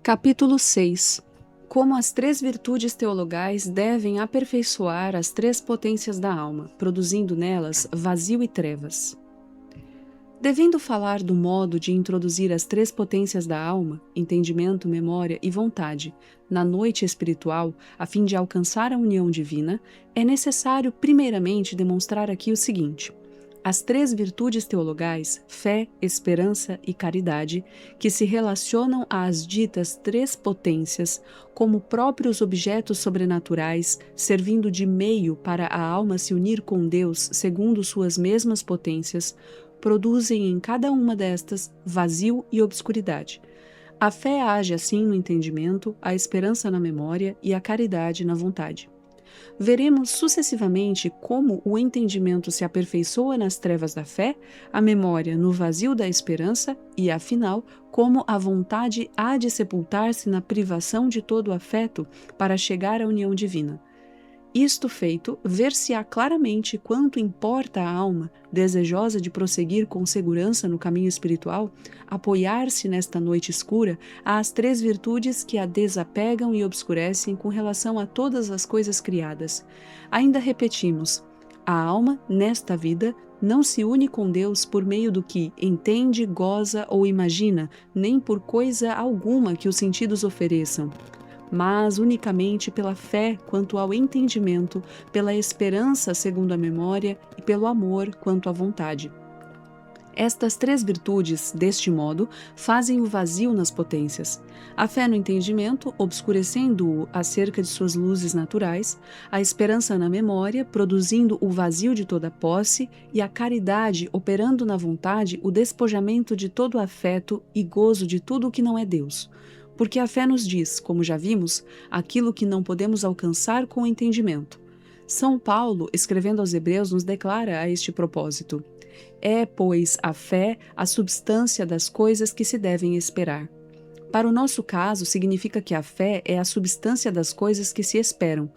Capítulo 6. Como as três virtudes teologais devem aperfeiçoar as três potências da alma, produzindo nelas vazio e trevas. Devendo falar do modo de introduzir as três potências da alma, entendimento, memória e vontade, na noite espiritual, a fim de alcançar a união divina, é necessário primeiramente demonstrar aqui o seguinte: as três virtudes teologais, fé, esperança e caridade, que se relacionam às ditas três potências como próprios objetos sobrenaturais, servindo de meio para a alma se unir com Deus segundo suas mesmas potências, produzem em cada uma destas vazio e obscuridade. A fé age assim no entendimento, a esperança na memória e a caridade na vontade. Veremos sucessivamente como o entendimento se aperfeiçoa nas trevas da fé, a memória no vazio da esperança e, afinal, como a vontade há de sepultar-se na privação de todo o afeto para chegar à união divina. Isto feito, ver-se-á claramente quanto importa à alma, desejosa de prosseguir com segurança no caminho espiritual, apoiar-se nesta noite escura às três virtudes que a desapegam e obscurecem com relação a todas as coisas criadas. Ainda repetimos, a alma, nesta vida, não se une com Deus por meio do que entende, goza ou imagina, nem por coisa alguma que os sentidos ofereçam, mas unicamente pela fé quanto ao entendimento, pela esperança segundo a memória e pelo amor quanto à vontade. Estas três virtudes, deste modo, fazem o vazio nas potências. A fé no entendimento, obscurecendo-o acerca de suas luzes naturais, a esperança na memória, produzindo o vazio de toda posse, e a caridade, operando na vontade o despojamento de todo afeto e gozo de tudo o que não é Deus. Porque a fé nos diz, como já vimos, aquilo que não podemos alcançar com o entendimento. São Paulo, escrevendo aos Hebreus, nos declara a este propósito: é, pois, a fé a substância das coisas que se devem esperar. Para o nosso caso, significa que a fé é a substância das coisas que se esperam,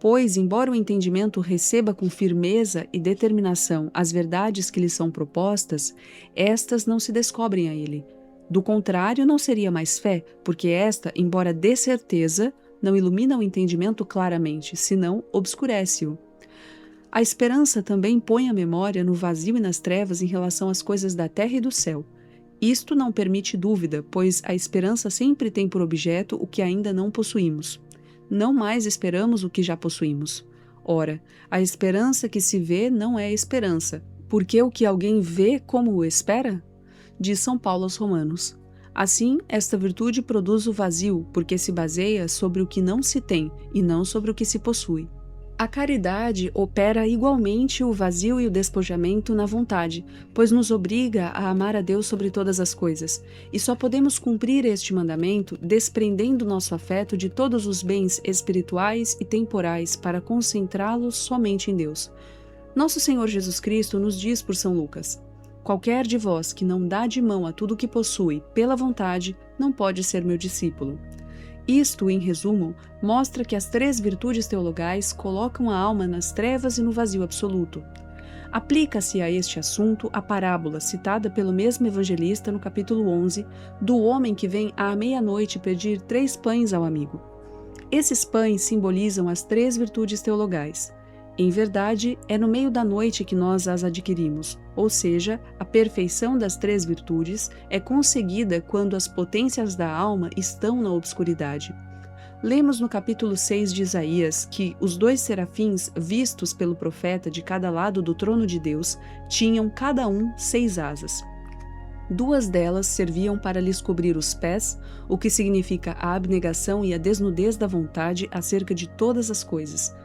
pois, embora o entendimento receba com firmeza e determinação as verdades que lhe são propostas, estas não se descobrem a ele. Do contrário, não seria mais fé, porque esta, embora dê certeza, não ilumina o entendimento claramente, senão obscurece-o. A esperança também põe a memória no vazio e nas trevas em relação às coisas da terra e do céu. Isto não permite dúvida, pois a esperança sempre tem por objeto o que ainda não possuímos. Não mais esperamos o que já possuímos. Ora, a esperança que se vê não é esperança, porque o que alguém vê como o espera? Diz São Paulo aos Romanos. Assim, esta virtude produz o vazio, porque se baseia sobre o que não se tem e não sobre o que se possui. A caridade opera igualmente o vazio e o despojamento na vontade, pois nos obriga a amar a Deus sobre todas as coisas, e só podemos cumprir este mandamento desprendendo nosso afeto de todos os bens espirituais e temporais para concentrá-los somente em Deus. Nosso Senhor Jesus Cristo nos diz por São Lucas: qualquer de vós que não dá de mão a tudo o que possui pela vontade, não pode ser meu discípulo. Isto, em resumo, mostra que as três virtudes teologais colocam a alma nas trevas e no vazio absoluto. Aplica-se a este assunto a parábola citada pelo mesmo evangelista no capítulo 11, do homem que vem à meia-noite pedir 3 pães ao amigo. Esses pães simbolizam as três virtudes teologais. Em verdade, é no meio da noite que nós as adquirimos, ou seja, a perfeição das três virtudes é conseguida quando as potências da alma estão na obscuridade. Lemos no capítulo 6 de Isaías que os 2 serafins vistos pelo profeta de cada lado do trono de Deus tinham cada um 6 asas. 2 delas serviam para lhes cobrir os pés, o que significa a abnegação e a desnudez da vontade acerca de todas as coisas.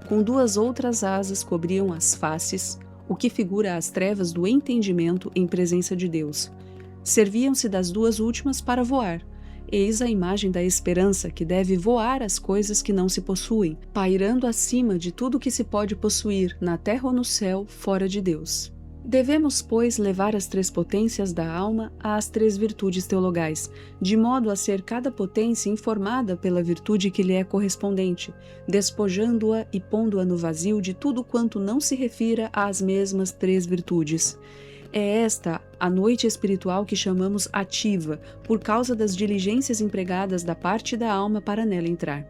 Com 2 outras asas cobriam as faces, o que figura as trevas do entendimento em presença de Deus. Serviam-se das 2 últimas para voar. Eis a imagem da esperança que deve voar as coisas que não se possuem, pairando acima de tudo que se pode possuir, na terra ou no céu, fora de Deus. Devemos, pois, levar as três potências da alma às três virtudes teologais, de modo a ser cada potência informada pela virtude que lhe é correspondente, despojando-a e pondo-a no vazio de tudo quanto não se refira às mesmas três virtudes. É esta a noite espiritual que chamamos ativa, por causa das diligências empregadas da parte da alma para nela entrar.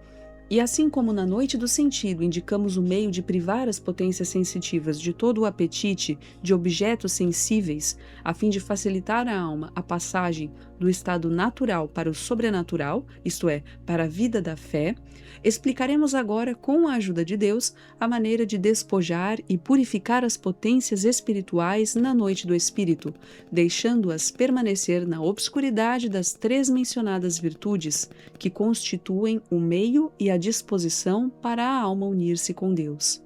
E assim como na noite do sentido indicamos o meio de privar as potências sensitivas de todo o apetite de objetos sensíveis, a fim de facilitar à alma a passagem do estado natural para o sobrenatural, isto é, para a vida da fé, explicaremos agora, com a ajuda de Deus, a maneira de despojar e purificar as potências espirituais na noite do Espírito, deixando-as permanecer na obscuridade das três mencionadas virtudes, que constituem o meio e a disposição para a alma unir-se com Deus.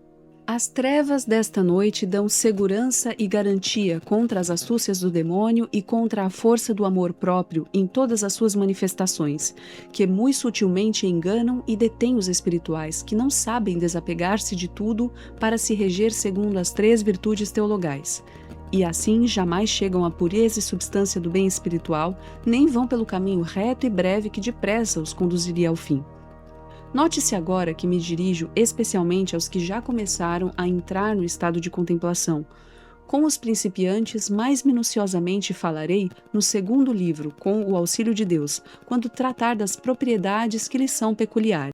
As trevas desta noite dão segurança e garantia contra as astúcias do demônio e contra a força do amor próprio em todas as suas manifestações, que muito sutilmente enganam e detêm os espirituais, que não sabem desapegar-se de tudo para se reger segundo as três virtudes teologais. E assim jamais chegam à pureza e substância do bem espiritual, nem vão pelo caminho reto e breve que depressa os conduziria ao fim. Note-se agora que me dirijo especialmente aos que já começaram a entrar no estado de contemplação. Com os principiantes, mais minuciosamente falarei no segundo livro, com o auxílio de Deus, quando tratar das propriedades que lhes são peculiares.